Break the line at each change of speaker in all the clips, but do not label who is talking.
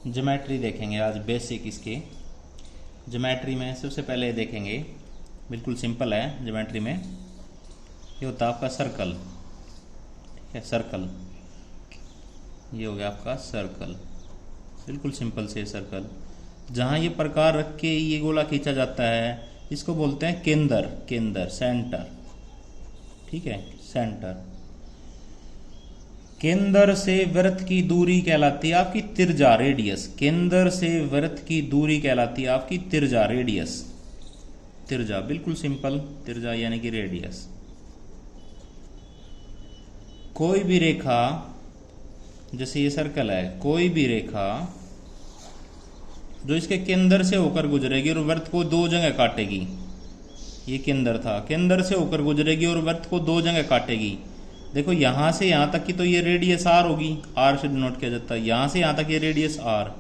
Geometry देखेंगे आज, basic इसके ज्योमेट्री में सबसे पहले देखेंगे, बिल्कुल सिंपल है ज्योमेट्री में। ये होता है आपका सर्कल, ठीक है, सर्कल। ये हो गया आपका सर्कल, बिल्कुल सिंपल से सर्कल। जहाँ ये प्रकार रख के ये गोला खींचा जाता है, इसको बोलते हैं केंद्र, केंद्र, सेंटर, ठीक है, सेंटर। केंद्र से वृत्त की दूरी कहलाती है आपकी त्रिज्या, रेडियस। केंद्र से वृत्त की दूरी कहलाती है आपकी त्रिज्या, रेडियस, त्रिज्या, बिल्कुल सिंपल, त्रिज्या यानी कि रेडियस। कोई भी रेखा, जैसे ये सर्कल है, कोई भी रेखा जो इसके केंद्र से होकर गुजरेगी और वृत्त को दो जगह काटेगी, ये केंद्र था, केंद्र से होकर गुजरेगी और वृत्त को दो जगह काटेगी। देखो यहां से यहां तक की तो ये रेडियस आर होगी, आर से डिनोट किया जाता है। यहां से यहां तक ये रेडियस आर।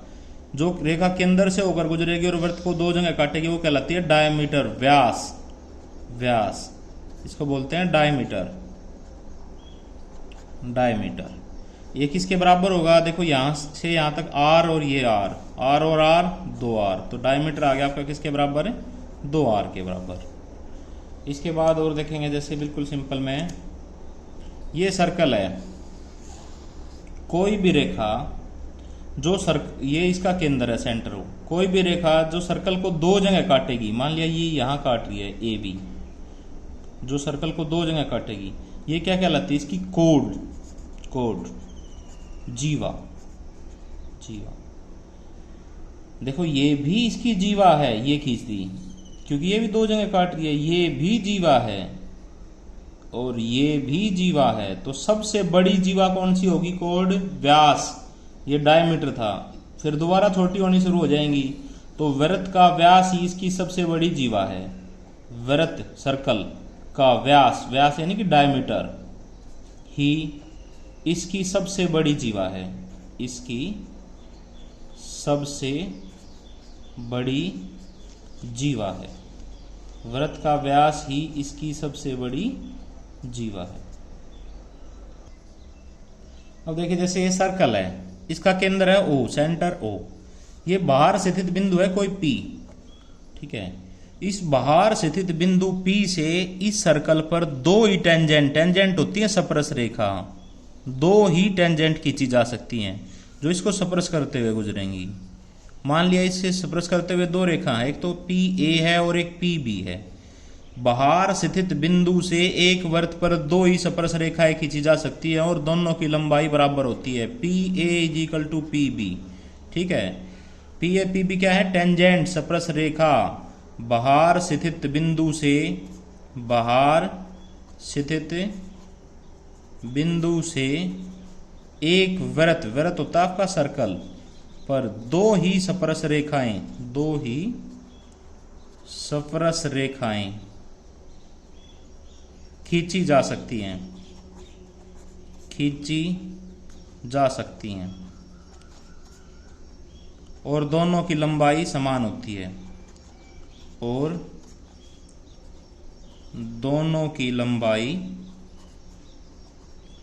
जो रेखा केंद्र से होकर गुजरेगी और वृत्त को दो जगह काटेगी वो कहलाती है डायमीटर, व्यास, व्यास, इसको बोलते हैं डायमीटर, डायमीटर। ये किसके बराबर होगा? देखो यहां से यहां तक आर और ये आर, आर और आर 2r, तो डायमीटर आ गया आपका किसके बराबर है? 2r के बराबर। इसके बाद और देखेंगे, जैसे बिल्कुल सिंपल में ये सर्कल है, कोई भी रेखा जो ये इसका केंद्र है, सेंटर हो, कोई भी रेखा जो सर्कल को दो जगह काटेगी, मान लिया ये यहां काट रही है ए बी, जो सर्कल को दो जगह काटेगी, ये क्या कहलाती है? इसकी कोड, कोड, जीवा, जीवा। देखो ये भी इसकी जीवा है, ये खींच दी क्योंकि ये भी दो जगह काट रही है, ये भी जीवा है और ये भी जीवा है। तो सबसे बड़ी जीवा कौन सी होगी? कोड, व्यास। ये डायमीटर था, फिर दोबारा छोटी होनी शुरू हो जाएंगी, तो वृत्त का व्यास ही इसकी सबसे बड़ी जीवा है। वृत्त, सर्कल का व्यास, व्यास यानी कि डायमीटर ही इसकी सबसे बड़ी जीवा है, इसकी सबसे बड़ी जीवा है। वृत्त का व्यास ही इसकी सबसे बड़ी जीवा है। अब देखिए, जैसे ये सर्कल है, इसका केंद्र है O, सेंटर O। ये बाहर स्थित बिंदु है कोई P, ठीक है। इस बाहर स्थित बिंदु P से इस सर्कल पर दो ही टेंजेंट, टेंजेंट होती है स्पर्श रेखा, दो ही टेंजेंट खींची जा सकती हैं जो इसको स्पर्श करते हुए गुजरेंगी। मान लिया इससे स्पर्श करते हुए दो रेखा है, एक तो PA है और एक PB है। बाहर स्थित बिंदु से एक वृत्त पर दो ही स्पर्श रेखाएं खींची जा सकती है और दोनों की लंबाई बराबर होती है, PA = PB, ठीक है। PA PB क्या है? टेंजेंट, स्पर्श रेखा। बाहर स्थित बिंदु से, बाहर स्थित बिंदु से एक वृत्त, वृत्त होता है आपका सर्कल, पर दो ही स्पर्श रेखाएं, दो ही स्पर्श रेखाएं खींची जा सकती हैं, खींची जा सकती हैं और दोनों की लंबाई समान होती है, और दोनों की लंबाई,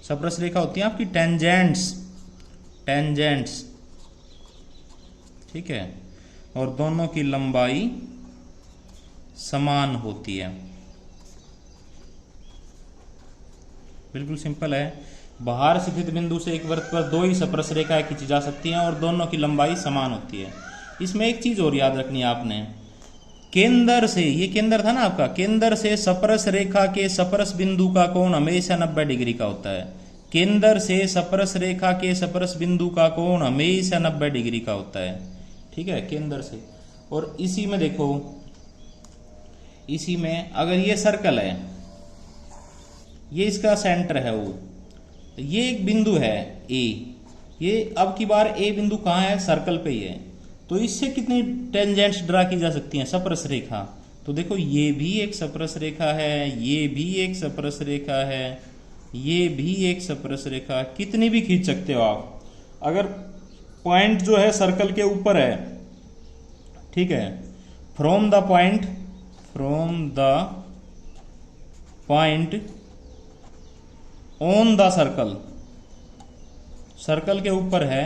स्पर्श रेखा होती है आपकी टेंजेंट्स, टेंजेंट्स, ठीक है, और दोनों की लंबाई समान होती है। बिल्कुल सिंपल है। बाहर स्थित बिंदु से एक वृत्त पर दो ही स्पर्श रेखाएं खींची जा सकती हैं और दोनों की लंबाई समान होती है। इसमें एक चीज और याद रखनी है आपने, केंद्र से, ये केंद्र था ना आपका, केंद्र से स्पर्श रेखा के स्पर्श बिंदु का कोण हमेशा 90 डिग्री का होता है। केंद्र से स्पर्श रेखा के स्पर्श बिंदु का कोण हमेशा 90 डिग्री का होता है, ठीक है, केंद्र से। और इसी में देखो, इसी में अगर ये सर्कल है, ये इसका सेंटर है वो, ये एक बिंदु है A, ये अब की बार A बिंदु कहाँ है? सर्कल पे ही है। तो इससे कितनी टेंजेंट्स ड्रा की जा सकती हैं? स्पर्श रेखा। तो देखो ये भी एक स्पर्श रेखा है, ये भी एक स्पर्श रेखा है, ये भी एक स्पर्श रेखा, कितनी भी खींच सकते हो आप। अगर पॉइंट जो है सर्कल के ऊपर है, ठीक है, from the point, from the point on the circle, circle के ऊपर है,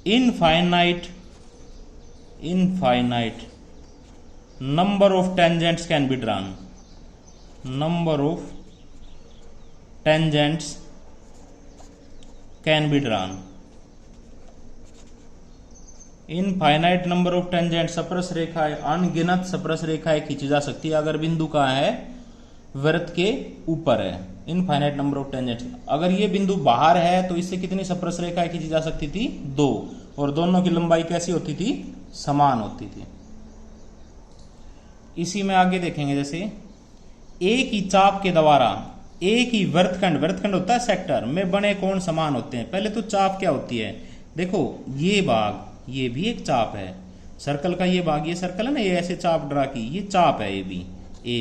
infinite number of tangents can be drawn. Number of tangents can be drawn. Infinite number of tangent स्पर्श रेखाएं, अनगिनत स्पर्श रेखाएं खींची जा सकती है अगर बिंदु कहाँ है, वृत्त के ऊपर है। इनफाइनाइट नंबर ऑफ टेंजेंट्स, अगर ये बिंदु बाहर है तो इससे कितनी स्पर्श रेखाएं खींची जा सकती थी, 2, और दोनों की लंबाई कैसी होती थी, समान होती थी। इसी में आगे देखेंगे, जैसे एक ही चाप के द्वारा एक ही वृत्तखंड होता है सेक्टर में बने कोण समान होते हैं। पहले तो चाप क्या होती है, देखो ये भाग, ये भी एक चाप है, सर्कल का ये भाग, ये सर्कल है ना, ये ऐसे चाप ड्रा की, ये चाप है ए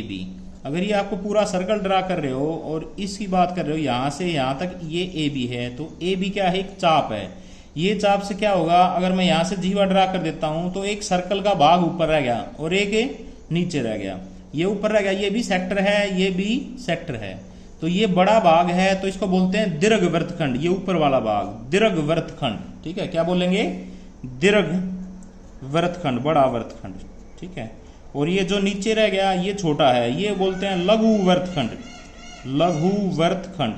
बी। अगर ये आपको पूरा सर्कल ड्रा कर रहे हो और इसकी बात कर रहे हो यहां से यहां तक ये ए बी है, तो ए बी क्या है, एक चाप है। ये चाप से क्या होगा, अगर मैं यहां से जीवा ड्रा कर देता हूं तो एक सर्कल का भाग ऊपर रह गया और एक नीचे रह गया, ये ऊपर रह गया, ये भी सेक्टर है, ये भी सेक्टर है, तो ये बड़ा भाग है, तो इसको बोलते हैं दीर्घवृत्तखंड, ये ऊपर वाला भाग दीर्घवृत्तखंड, ठीक है। क्या बोलेंगे, दीर्घवृत्तखंड, बड़ा वृत्तखंड, ठीक है। और ये जो नीचे रह गया ये छोटा है, ये बोलते हैं लघुवृत्तखंड, लघुवृत्तखंड,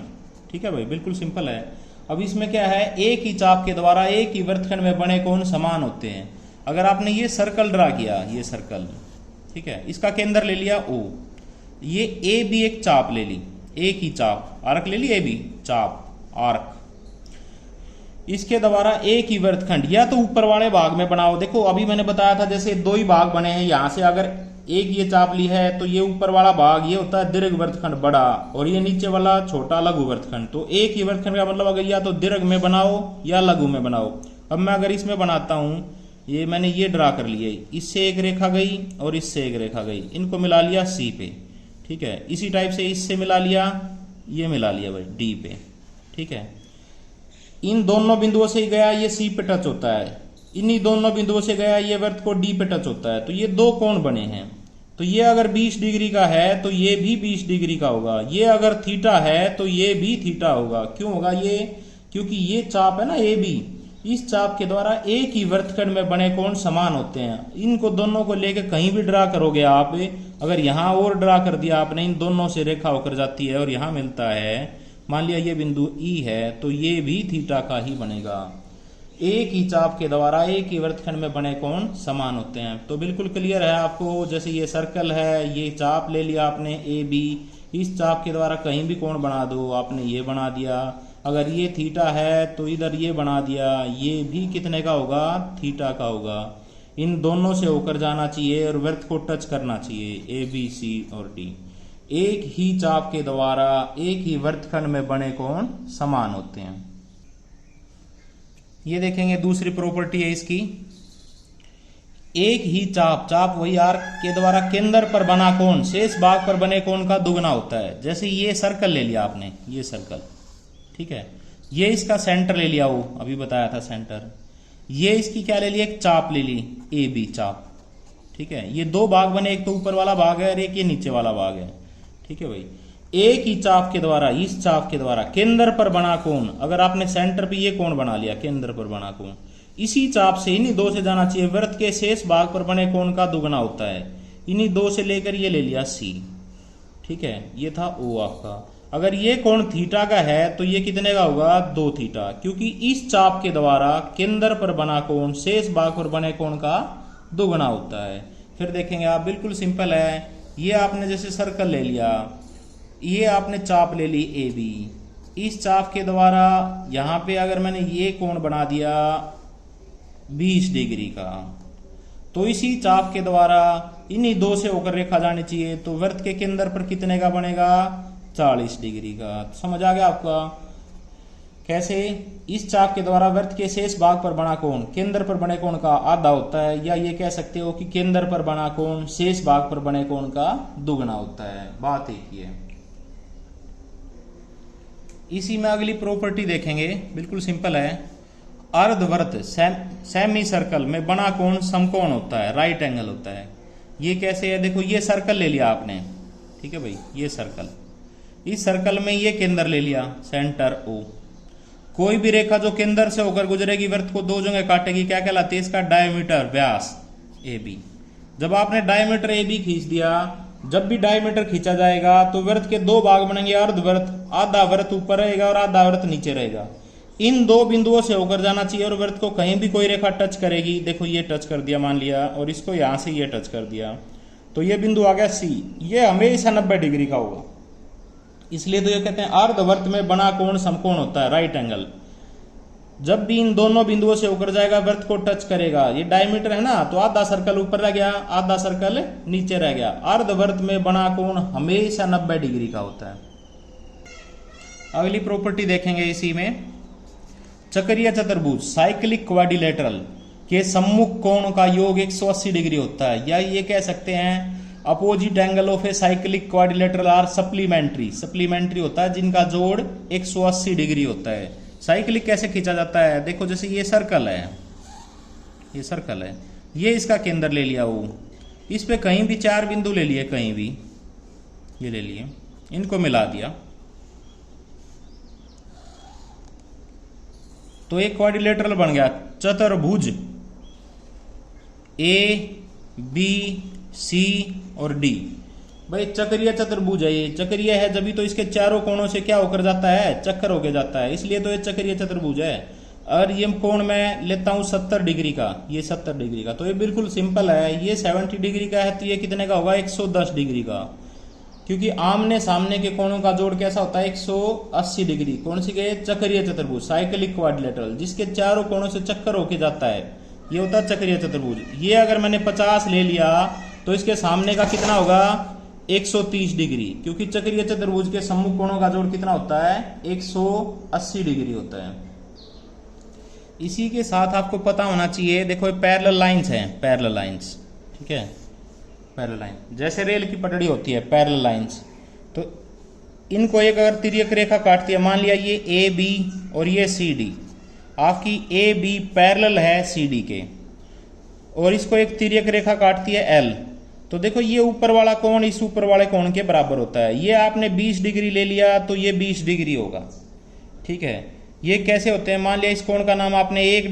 ठीक है भाई, बिल्कुल सिंपल है। अब इसमें क्या है, एक ही चाप के द्वारा एक ही वृत्तखंड में बने कोण समान होते हैं। अगर आपने ये सर्कल ड्रा किया, ये सर्कल, ठीक है, इसका केंद्र ले लिया O, ये ए बी एक चाप ले ली, एक ही चाप, आर्क ले ली, ए बी चाप आर्क, इसके द्वारा एक ही वृत्तखंड, या तो ऊपर वाले भाग में बनाओ। देखो अभी मैंने बताया था जैसे 2 ही भाग बने हैं, यहां से अगर एक ये चाप ली है तो ये ऊपर वाला भाग ये होता है दीर्घवृत्तखंड बड़ा, और ये नीचे वाला छोटा लघुवृत्तखंड। तो एक ही वृत्तखंड का मतलब अगर या तो दीर्घ में बनाओ या लघु में बनाओ। अब मैं अगर इसमें बनाता हूं, ये मैंने ये ड्रा कर लिया, इससे एक रेखा गई और इससे एक रेखा गई, इनको मिला लिया सी पे, ठीक है। इसी टाइप से इससे मिला लिया, ये मिला लिया भाई डी पे, ठीक है। इन दोनों बिंदुओं से गया ये सी पे टच होता है, इन्हीं दोनों बिंदुओं से गया ये वृत्त को डी पे टच होता है, तो ये 2 कोण बने हैं। तो ये अगर 20 डिग्री का है तो ये भी 20 डिग्री का होगा, ये अगर थीटा है तो ये भी थीटा होगा। क्यों होगा ये, क्योंकि ये चाप है ना ए बी, इस चाप के द्वारा एक ही वृत्तखंड में बने कोण समान होते हैं। इनको दोनों को लेकर कहीं भी ड्रा करोगे आप, अगर यहां और ड्रा कर दिया आपने, इन दोनों से रेखा होकर जाती है और यहां मिलता है, मान लिया ये बिंदु ई है, तो ये भी थीटा का ही बनेगा। एक ही चाप के द्वारा एक ही वृत्तखंड में बने कोण समान होते हैं। तो बिल्कुल क्लियर है आपको, जैसे ये सर्कल है, ये चाप ले लिया आपने ए बी, इस चाप के द्वारा कहीं भी कोण बना दो, आपने ये बना दिया। अगर ये थीटा है तो इधर ये बना दिया, ये भी कितने का होगा, थीटा का होगा। इन दोनों से होकर जाना चाहिए और वृत्त को टच करना चाहिए, ए बी सी और डी। एक ही चाप के द्वारा एक ही वृत्तखंड में बने कोण समान होते हैं। ये देखेंगे दूसरी प्रॉपर्टी है इसकी, एक ही चाप वही आर्क के द्वारा केंद्र पर बना कोण शेष भाग पर बने कोण का दुगना होता है। जैसे ये सर्कल ले लिया आपने, ये सर्कल, ठीक है, ये इसका सेंटर ले लिया, वो अभी बताया था सेंटर। ये इसकी क्या ले ली, एक चाप ले ली, ए बी चाप, ठीक है। ये 2 भाग बने, एक तो ऊपर वाला भाग है और एक ये नीचे वाला भाग है, ठीक है भाई। एक ही चाप के द्वारा, इस चाप के द्वारा केंद्र पर बना कोण, अगर आपने सेंटर पे ये कोण बना लिया, केंद्र पर बना कोण, इसी चाप से इन्हीं 2 से जाना चाहिए, वृत्त के शेष भाग पर बने कोण का दुगना होता है। इन्हीं 2 से लेकर ये ले लिया सी, ठीक है, ये था ओ आपका। अगर ये कोण थीटा का है तो ये कितने का होगा, 2 थीटा, क्योंकि इस चाप के द्वारा केंद्र पर बना कोण शेष भाग पर बने कोण का दुगना होता है। फिर देखेंगे आप, बिल्कुल सिंपल है। ये आपने जैसे सर्कल ले लिया, ये आपने चाप ले ली ए बी, इस चाप के द्वारा यहां पे अगर मैंने ये कोण बना दिया 20 डिग्री का, तो इसी चाप के द्वारा इन्हीं 2 से होकर रेखा जानी चाहिए, तो वृत्त के केंद्र पर कितने का बनेगा, 40 डिग्री का। समझ आ गया आपका कैसे, इस चाप के द्वारा वृत्त के शेष भाग पर बना कोण केंद्र पर बने कोण का आधा होता है, या ये कह सकते हो कि केंद्र पर बना कोण शेष भाग पर बने कोण का दुगना होता है। बात एक ही है। इसी में अगली प्रॉपर्टी देखेंगे, बिल्कुल सिंपल है। अर्धवृत्त सेमी सर्कल में बना कोण समकोण होता है, राइट एंगल होता है। ये कैसे है, देखो ये सर्कल ले लिया आपने, ठीक है भाई, ये सर्कल, इस सर्कल में ये केंद्र ले लिया सेंटर ओ, कोई भी रेखा जो केंद्र से होकर गुजरेगी वृत्त को दो जगह काटेगी, क्या कहलाती है? इसका डायमीटर, व्यास ए बी। जब आपने डायमीटर ए बी खींच दिया, जब भी डायमीटर खींचा जाएगा तो वृत्त के दो भाग बनेंगे, अर्धवृत्त, आधा वृत्त ऊपर रहेगा और आधा वृत्त नीचे रहेगा। इन दो बिंदुओं से होकर जाना चाहिए और वृत्त को कहीं भी कोई रेखा टच करेगी, देखो ये टच कर दिया मान लिया, और इसको यहां से ये टच कर दिया, तो ये बिंदु आ गया सी, ये हमेशा 90 डिग्री का होगा। इसलिए तो ये कहते हैं अर्धवृत्त में बना कोण समकोण होता है, राइट एंगल। जब भी इन दोनों बिंदुओं से होकर जाएगा, वृत्त को टच करेगा, ये डायमीटर है ना, तो आधा सर्कल ऊपर रह गया, आधा सर्कल नीचे रह गया। अर्धवृत्त में बना कोण हमेशा 90 डिग्री का होता है। अगली प्रॉपर्टी देखेंगे इसी में, चक्रीय चतुर्भुज साइक्लिक क्वाड्रिलेटरल के सम्मुख कोण का योग 180 डिग्री होता है, या ये कह सकते हैं opposite angle of a cyclic quadrilateral are supplementary. Supplementary होता है जिनका जोड़ 180 डिग्री होता है। साइक्लिक कैसे खींचा जाता है? देखो जैसे ये सर्कल है, ये सर्कल है, ये इसका केंद्र ले लिया, वो इस पे कहीं भी 4 बिंदु ले लिए, कहीं भी ये ले लिए, इनको मिला दिया, तो एक क्वाड्रिलेटरल बन गया, चतुर्भुज ए बी सी और डी। भाई चक्रीय चतुर्भुज है, ये चक्रीय है जब भी तो इसके चारों कोणों से क्या होकर जाता है? चक्कर होकर जाता है, इसलिए तो ये चक्रीय चतुर्भुज है। और ये कोण मैं लेता हूं 70 डिग्री का, ये 70 डिग्री का, तो ये बिल्कुल सिंपल है। ये 70 डिग्री का है तो ये कितने का होगा? 110 डिग्री का, क्योंकि आमने सामने के कोणों का जोड़ कैसा होता है? 180 डिग्री। कौन सी गए? चक्रीय चतुर्भुज साइक्लिक क्वाड्रिलेटरल, जिसके चारों कोणों से चक्कर होके जाता है, ये होता है चक्रीय चतुर्भुज। ये अगर मैंने 50 ले लिया तो इसके सामने का कितना होगा? 130 डिग्री, क्योंकि चक्रीय चतुर्भुज के सम्मुख कोणों का जोड़ कितना होता है? 180 डिग्री होता है। इसी के साथ आपको पता होना चाहिए, देखो ये पैरेलल लाइंस हैं, पैरेलल लाइंस, ठीक है, पैरेलल लाइन जैसे रेल की पटड़ी होती है, पैरेलल लाइंस, तो इनको एक अगर तिर्यक रेखा काटती है, मान लिया ये ए बी और ये सी डी, आपकी ए बी पैरेलल है सी डी के, और इसको एक तिर्यक रेखा काटती है एल, तो देखो ये ऊपर वाला कोण इस ऊपर वाले कोण के बराबर होता है। ये आपने 20 डिग्री ले लिया तो ये 20 डिग्री होगा, ठीक है। ये कैसे होते हैं? मान लिया इस कोण का नाम आपने एक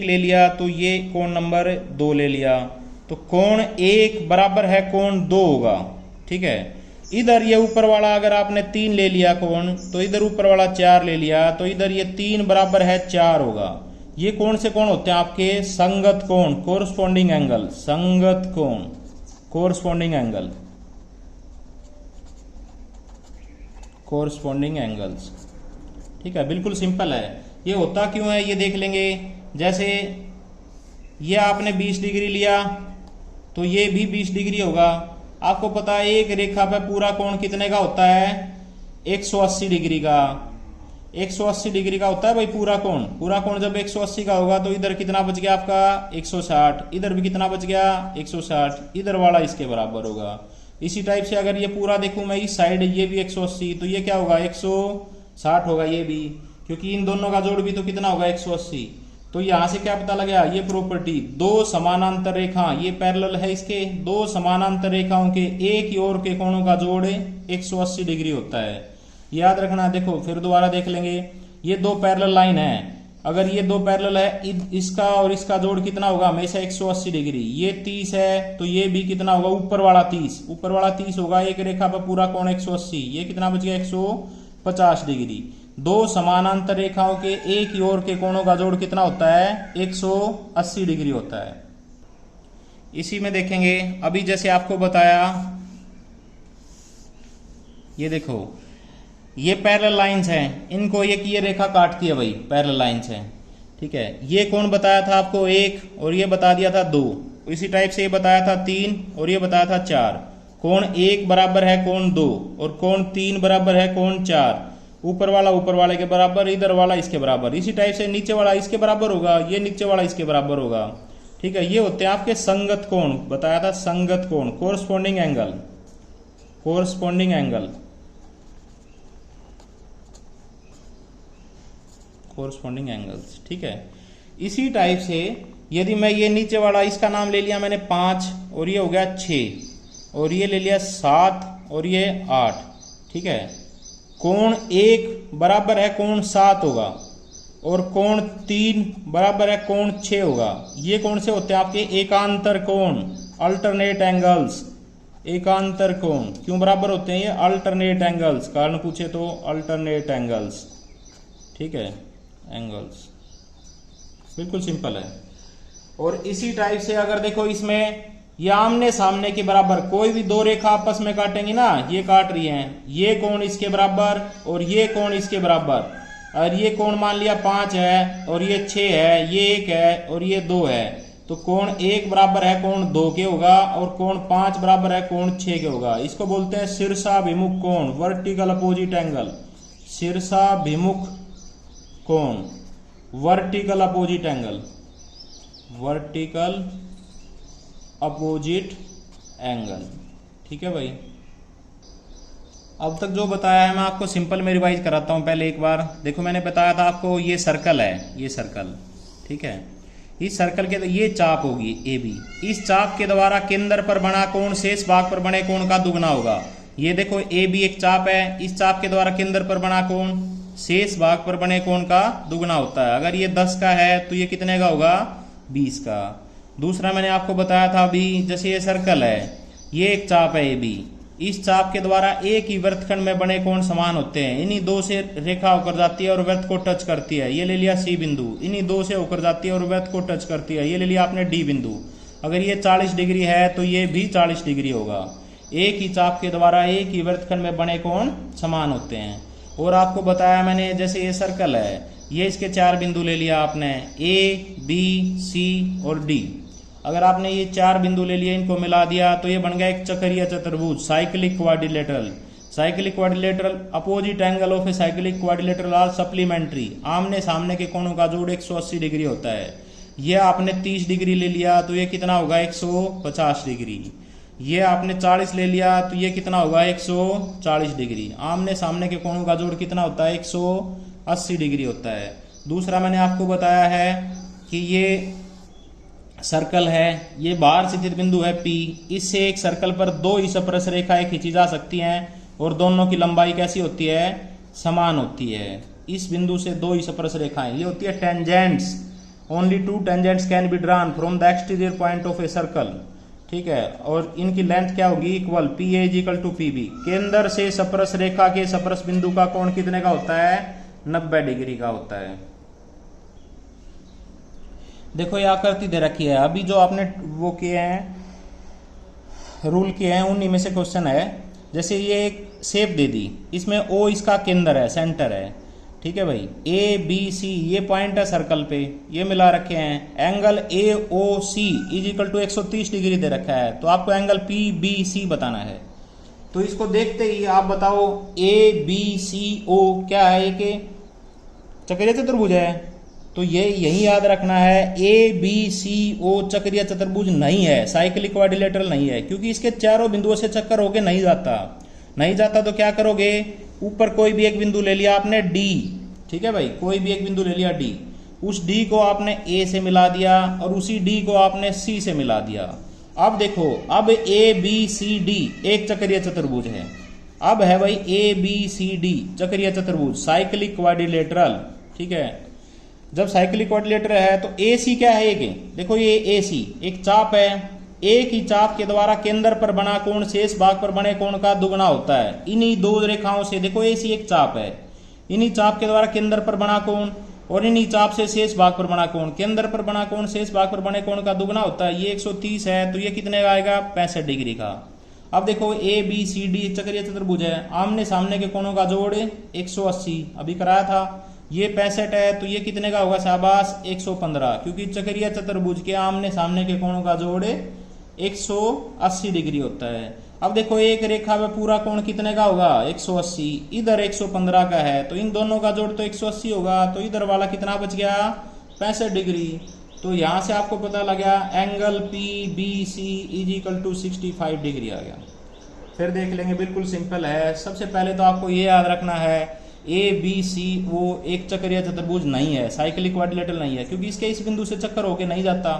ले लिया, तो ये कोण नंबर 2 ले लिया, तो कोण 1 बराबर है कोण 2 होगा, ठीक है। इधर ये ऊपर वाला अगर आपने 3 ले लिया कोण, तो इधर ऊपर वाला 4 ले लिया, तो इधर ये 3 बराबर है 4 होगा। ये कौन से कोण होते हैं? आपके संगत कोण, कोरस्पॉन्डिंग एंगल, संगत कोण, कोरस्पॉन्डिंग एंगल, कोरस्पॉन्डिंग एंगल्स, ठीक है, बिल्कुल सिंपल है। ये होता क्यों है ये देख लेंगे। जैसे ये आपने 20 डिग्री लिया तो ये भी 20 डिग्री होगा। आपको पता है एक रेखा पे पूरा कोण कितने का होता है? 180 डिग्री का, 180 डिग्री का होता है भाई पूरा कोण। पूरा कोण जब 180 का होगा तो इधर कितना बच गया आपका? 160, इधर भी कितना बच गया? 160, इधर वाला इसके बराबर होगा। इसी टाइप से अगर ये पूरा देखूं मैं इस साइड, ये भी 180, तो ये क्या होगा? 160 होगा ये भी, क्योंकि इन दोनों का जोड़ भी तो कितना होगा? 180। तो यहां से क्या पता लगा? ये प्रॉपर्टी, दो समानांतर रेखा, ये पैरेलल है इसके, दो समानांतर रेखाओं के एक ही ओर के कोणों का जोड़ 180 डिग्री होता है। याद रखना। देखो फिर दोबारा देख लेंगे, ये दो पैरेलल लाइन है, अगर ये दो पैरेलल है, इसका और इसका जोड़ कितना होगा? हमेशा 180 डिग्री। ये 30 है तो ये भी कितना होगा? ऊपर वाला 30, ऊपर वाला 30 होगा। एक रेखा पर पूरा कोण 180, ये कितना बच गया? 150 डिग्री। दो समानांतर रेखाओं के एक ही ओर के कोणों का जोड़ कितना होता है? 180 डिग्री होता है। इसी में देखेंगे अभी जैसे आपको बताया, ये देखो ये पैरेलल लाइंस हैं, इनको एक ये रेखा काटती है भाई, पैरेलल लाइंस हैं, ठीक है। ये कोण बताया था आपको 1 और ये बता दिया था 2। इसी टाइप से ये बताया था 3 और ये बताया था 4। कोण 1 बराबर है कोण 2 और कोण 3 बराबर है कोण 4। ऊपर वाला ऊपर वाले के बराबर, इधर वाला इसके बराबर। इसी टाइप से नीचे वाला इसके बराबर होगा, ये नीचे वाला इसके बराबर होगा, ठीक है। ये होते हैं आपके संगत कोण, बताया था संगत कोण, corresponding angle, corresponding angle, corresponding angles, ठीक है। इसी टाइप से यदि मैं ये नीचे वाला इसका नाम ले लिया मैंने 5 और ये हो गया 6 और ये ले लिया 7 और ये 8, ठीक है। कोण 1 बराबर है कोण 7 होगा और कोण 3 बराबर है कोण 6 होगा। ये कौन से होते हैं आपके एकांतर कोण, अल्टरनेट एंगल्स। एकांतर कोण क्यों बराबर होते हैं? ये अल्टरनेट एंगल्स, कारण पूछे तो अल्टरनेट एंगल्स, ठीक है, एंगल्स, बिल्कुल सिंपल है। और इसी टाइप से अगर देखो इसमें ये आमने सामने के बराबर कोई भी दो रेखा आपस में काटेंगी ना, ये काट रही हैं, ये कोण इसके बराबर और ये कोण इसके बराबर, और ये कोण मान लिया 5 है और ये 6 है, ये 1 है और ये 2 है, तो कोण 1 बराबर है कोण 2 के होगा और कोण 5 बराबर है कोण 6 के होगा। इसको बोलते हैं शीर्षाभिमुख कोण, वर्टिकल अपोजिट एंगल। शीर्षाभिमुख कोण, vertical opposite angle, vertical opposite angle, ठीक है भाई। अब तक जो बताया है मैं आपको सिंपल में रिवाइज कराता हूं पहले एक बार। देखो मैंने बताया था आपको ये सर्कल है, ये सर्कल, ठीक है। इस सर्कल के ये चाप होगी ए बी, इस चाप के द्वारा केंद्र पर बना कोण शेष भाग पर बने कोण का दुगना होगा। ये देखो ए बी एक चाप है, इस चाप के द्वारा केंद्र पर बना कोण शेष भाग पर बने कोण का दुगना होता है। अगर ये 10 का है तो ये कितने का होगा? 20 का। दूसरा मैंने आपको बताया था अभी, जैसे ये सर्कल है, ये एक चाप है ए बी, इस चाप के द्वारा एक ही वृत्तखंड में बने कोण समान होते हैं। इन्हीं दो से रेखा होकर जाती है और वृत्त को टच करती है, ये ले लिया सी बिंदु। इन्हीं दो से होकर जाती है और वृत्त को टच करती है, ये ले लिया आपने डी बिंदु। अगर ये 40 डिग्री है तो ये भी 40 डिग्री होगा। एक ही चाप के द्वारा एक ही वृत्तखंड में बने कोण समान होते हैं। और आपको बताया मैंने, जैसे ये सर्कल है, ये इसके 4 बिंदु ले लिया आपने, ए बी सी और डी। अगर आपने ये 4 बिंदु ले लिए, इनको मिला दिया तो ये बन गया एक चक्रीय चतुर्भुज, cyclic quadrilateral. Cyclic quadrilateral, opposite angle of a cyclic quadrilateral are supplementary. आमने सामने के कोणों का जोड़ 180 डिग्री होता है। ये आपने 30 डिग्री ले लिया तो ये कितना होगा? 150 डिग्री। ये आपने 40 ले लिया तो ये कितना होगा? 140 डिग्री। आमने सामने के कोणों का जोड़ कितना होता है? 180 डिग्री होता है। दूसरा मैंने आपको बताया है कि ये सर्कल है, ये बाहर स्थित बिंदु है P, इससे एक सर्कल पर 2 ही स्पर्श रेखाएं खींची जा सकती हैं और दोनों की लंबाई कैसी होती है? समान होती है। इस बिंदु से 2 ही स्पर्श रेखाएं, ये होती है tangents. Only 2 tangents can be drawn from the exterior point of a circle, ठीक है। और इनकी लेंथ क्या होगी? Equal P A equal to P B. केंद्र से स्पर्श रेखा के स्पर्श बिंदु का कोण कितने का होता है? 90 डिग्री का होता है। देखो ये आकृति दे रखी है, अभी जो आपने वो किए हैं, रूल किए हैं, उन्हीं में से क्वेश्चन है। जैसे ये एक शेप दे दी, इसमें ओ इसका केंद्र है, सेंटर है, ठीक है भाई। ए बी सी ये पॉइंट है सर्कल पे, ये मिला रखे हैं। Angle A O C is equal to 130 degree दे रखा है, तो आपको एंगल पी बी सी बताना है। तो इसको देखते ही आप बताओ ए बी सी ओ क्या है? एक चक्रीय चतुर्भुज है, तो ये यही याद रखना है, ए बी सी ओ चक्रीय चतुर्भुज नहीं है, साइक्लिक क्वाड्रिलेटरल नहीं है, क्योंकि इसके चारों बिंदुओं से चक्कर होके नहीं जाता। तो क्या करोगे? ऊपर कोई भी एक बिंदु ले लिया आपने डी, ठीक है भाई, कोई भी एक बिंदु ले लिया डी, उस डी को आपने ए से मिला दिया और उसी डी को आपने सी से मिला दिया। अब देखो, अब ए बी सी डी एक चक्रीय चतुर्भुज है। अब है भाई ए बी सी डी चक्रीय चतुर्भुज, साइक्लिक क्वाड्रिलेटरल, ठीक है। जब साइक्लिक क्वाड्रिलेटरल है तो ए सी क्या है? एक देखो, ये ए सी एक चाप है, एक ही चाप के द्वारा केंद्र पर बना कोण शेष भाग पर बने कोण का दुगना होता है। इन्हीं 2 रेखाओं से, देखो ए सी एक चाप है, इन्हीं चाप के द्वारा केंद्र पर बना कोण और इन्हीं चाप से शेष भाग पर बना कोण, केंद्र पर बना कोण शेष भाग पर बने कोण का दुगना होता है। ये 130 है, तो ये कितने का आएगा? 65 डिग्री का। अब देखो ए बी सी डी चक्रीय चतुर्भुज है, आमने सामने के कोणों का जोड़ 180 अभी कराया था। ये 65 है, तो ये कितने का होगा? शाबाश, 115, क्योंकि चक्रीय चतुर्भुज के आमने सामने के कोणों का जोड़ 180 डिग्री होता है। अब देखो एक रेखा में पूरा कोण कितने का होगा? 180, इधर 115 का है, तो इन दोनों का जोड़ तो 180 होगा, तो इधर वाला कितना बच गया? 65 डिग्री। तो यहां से आपको पता लग गया angle P B C is equal to 65 degree आ गया। फिर देख लेंगे, बिल्कुल सिंपल है। सबसे पहले तो आपको ये याद रखना है, ए बी सी वो एक चक्रीय चतुर्भुज नहीं है, साइक्लिक क्वाड्रिलेटरल नहीं है, क्योंकि इसके इस बिंदु से चक्कर होके नहीं जाता।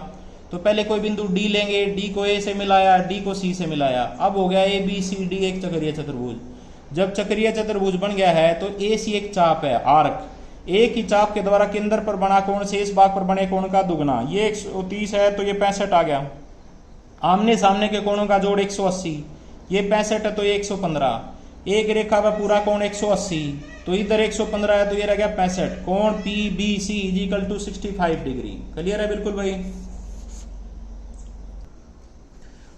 तो पहले कोई बिंदु डी लेंगे, डी को ए से मिलाया, डी को सी से मिलाया, अब हो गया ए बी सी डी एक चक्रीय चतुर्भुज। जब चक्रीय चतुर्भुज बन गया है तो ए सी एक चाप है, आर्क, एक ही चाप के द्वारा केंद्र पर बना कोण शेष भाग पर बने कोण का दुगना। ये 130 है तो ये 65 आ गया। आमने सामने के कोणों का जोड़ 180, ये 65 है तो ये 115। एक रेखा पर पूरा कोण 180 तो इधर 115 है तो ये रह गया 65। कोण PBC equal to 65 degree. Clear है बिल्कुल भाई।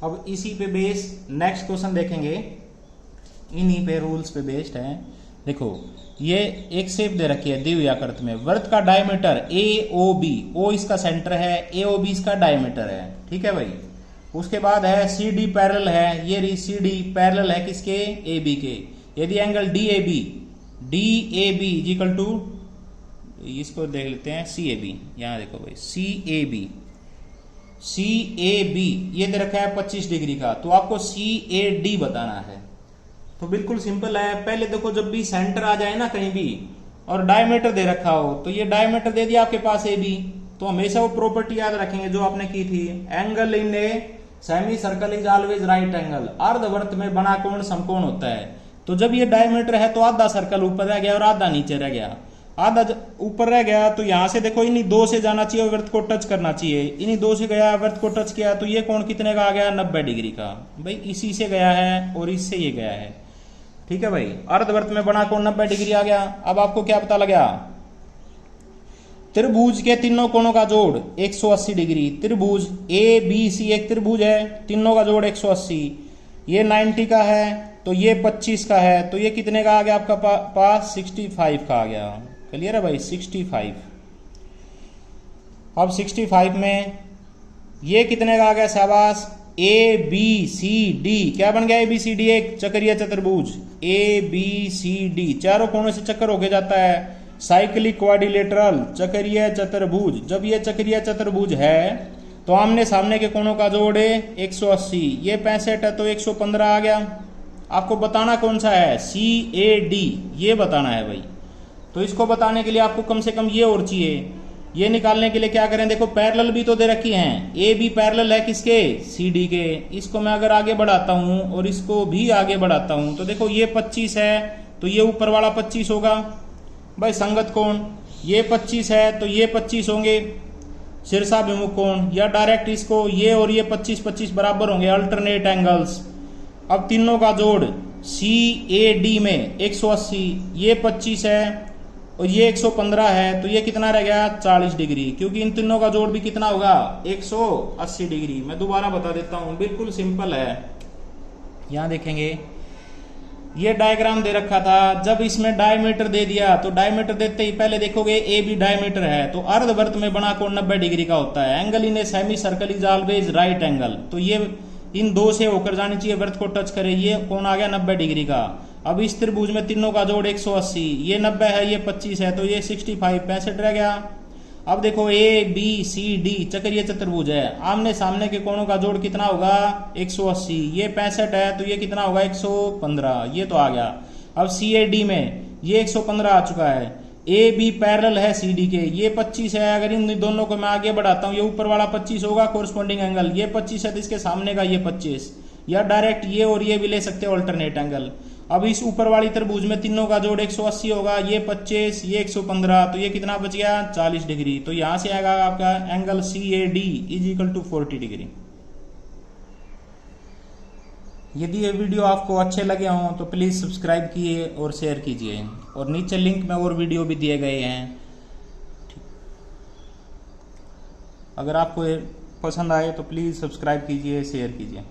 अब इसी पे बेस नेक्स्ट क्वेश्चन देखेंगे, इन्हीं पे रूल्स पे बेस्ड है। देखो ये एक शेप दे रखी है द्विआकृत में, वृत्त का डायमीटर AOB, O इसका सेंटर है, AOB इसका डायमीटर है, ठीक है भाई। उसके बाद है CD पैरेलल है, ये CD पैरेलल है किसके, AB के। यदि एंगल DAB इक्वल टू, इसको देख लेते हैं CAB, यहां देखो भाई CAB ये दे रखा है 25 डिग्री का, तो आपको CAD बताना है। तो बिल्कुल सिंपल है। पहले देखो जब भी सेंटर आ जाए ना कहीं भी और डायमीटर दे रखा हो, तो ये डायमीटर दे दिया आपके पास AB, तो हमेशा वो प्रॉपर्टी याद रखेंगे जो आपने की थी, angle in a semicircle is always right angle. अर्धवृत्त में बना कोण समकोण होता है। तो जब ये डायमीटर है तो आधा सर्कल ऊपर रह गया और आधा नीचे रह गया। आधा ऊपर रह गया तो यहां से देखो इन्हीं दो से जाना चाहिए, वृत्त को टच करना चाहिए। इन्हीं दो से गया, वृत्त को टच किया, तो ये कोण कितने का आ गया, 90 डिग्री का। भाई इसी से गया है और इससे ये गया है, ठीक है भाई। अर्धवृत्त में बना कोण 90 डिग्री आ गया। अब आपको क्या पता लगा, त्रिभुज के तीनों कोणों का जोड़ 180 डिग्री। त्रिभुज ABC एक त्रिभुज है, तीनों का जोड़ 180, ये 90 का है तो ये 25 का है, तो ये कितने का आ गया आपका पास, 65 का आ गया। क्लियर है भाई, 65। अब 65 में ये कितने का आ गया, शाबाश, ABCD क्या बन गया, ABCD एक चक्रीय चतुर्भुज। ABCD चारों कोणों से चक्कर होके जाता है, साइक्लिक क्वाड्रिलेटरल चक्रीय चतुर्भुज। जब ये चक्रीय चतुर्भुज है तो आमने सामने के कोणों का जोड़ है 180, ये 65 है तो 115 आ गया। आपको बताना कौन सा है, CAD, ये बताना है भाई। तो इसको बताने के लिए आपको कम से कम ये और चाहिए। ये निकालने के लिए क्या करें, देखो पैरेलल भी तो दे रखी हैं, AB पैरेलल है किसके, CD के। इसको मैं अगर आगे बढ़ाता हूं और इसको भी आगे बढ़ाता हूं तो देखो ये 25 है तो ये ऊपर वाला 25 होगा भाई, संगत कोण। ये 25 है तो ये 25 होंगे शीर्षाभिमुख कोण, या डायरेक्ट इसको ये और ये 25 बराबर होंगे, अल्टरनेट एंगल्स। अब तीनों का जोड़ CAD में 180, ये 25 है और ये 115 है, तो ये कितना रह गया, 40 डिग्री। क्योंकि इन तीनों का जोड़ भी कितना होगा, 180 डिग्री। मैं दोबारा बता देता हूं, बिल्कुल सिंपल है। यहां देखेंगे ये डायग्राम दे रखा था, जब इसमें डायमीटर दे दिया तो डायमीटर देते ही पहले देखोगे AB डायमीटर है तो अर्धवृत्त में बना कोण 90 डिग्री का होता है। Angle in a semicircle is always right angle, तो ये इन दो से होकर जानी चाहिए, वृत्त को टच करे, ये कोण आ गया 90 डिग्री का। अब इस त्रिभुज में तीनों का जोड़ 180, ये 90 है, ये 25 है, तो ये 65 65 रह गया। अब देखो ABCD चक्रीय चतुर्भुज है, आमने सामने के कोणों का जोड़ कितना होगा, 180, ये 65 है तो ये कितना होगा, 115, ये तो आ गया। अब CAD में ये 115 आ चुका है, AB पैरेलल है CD के, ये 25 है। अगर इन दोनों को मैं आगे बढ़ाता हूं, ये ऊपर वाला 25 होगा कोरस्पॉन्डिंग एंगल, ये 25 है तो इसके सामने का ये 25, या डायरेक्ट ये और ये भी ले सकते हो अल्टरनेट एंगल। अब इस ऊपर वाली त्रिभुज में तीनों का जोड़ 180 होगा, ये 25, ये 115, तो ये कितना बच गया, 40 डिग्री। तो यहां से आएगा आपका angle CAD is equal to 40 degree. यदि ये वीडियो आपको अच्छे लगे हों तो प्लीज़ सब्सक्राइब कीजिए और शेयर कीजिए, और नीचे लिंक में और वीडियो भी दिए गए हैं। अगर आपको पसंद आए तो प्लीज़ सब्सक्राइब कीजिए, शेयर कीजिए।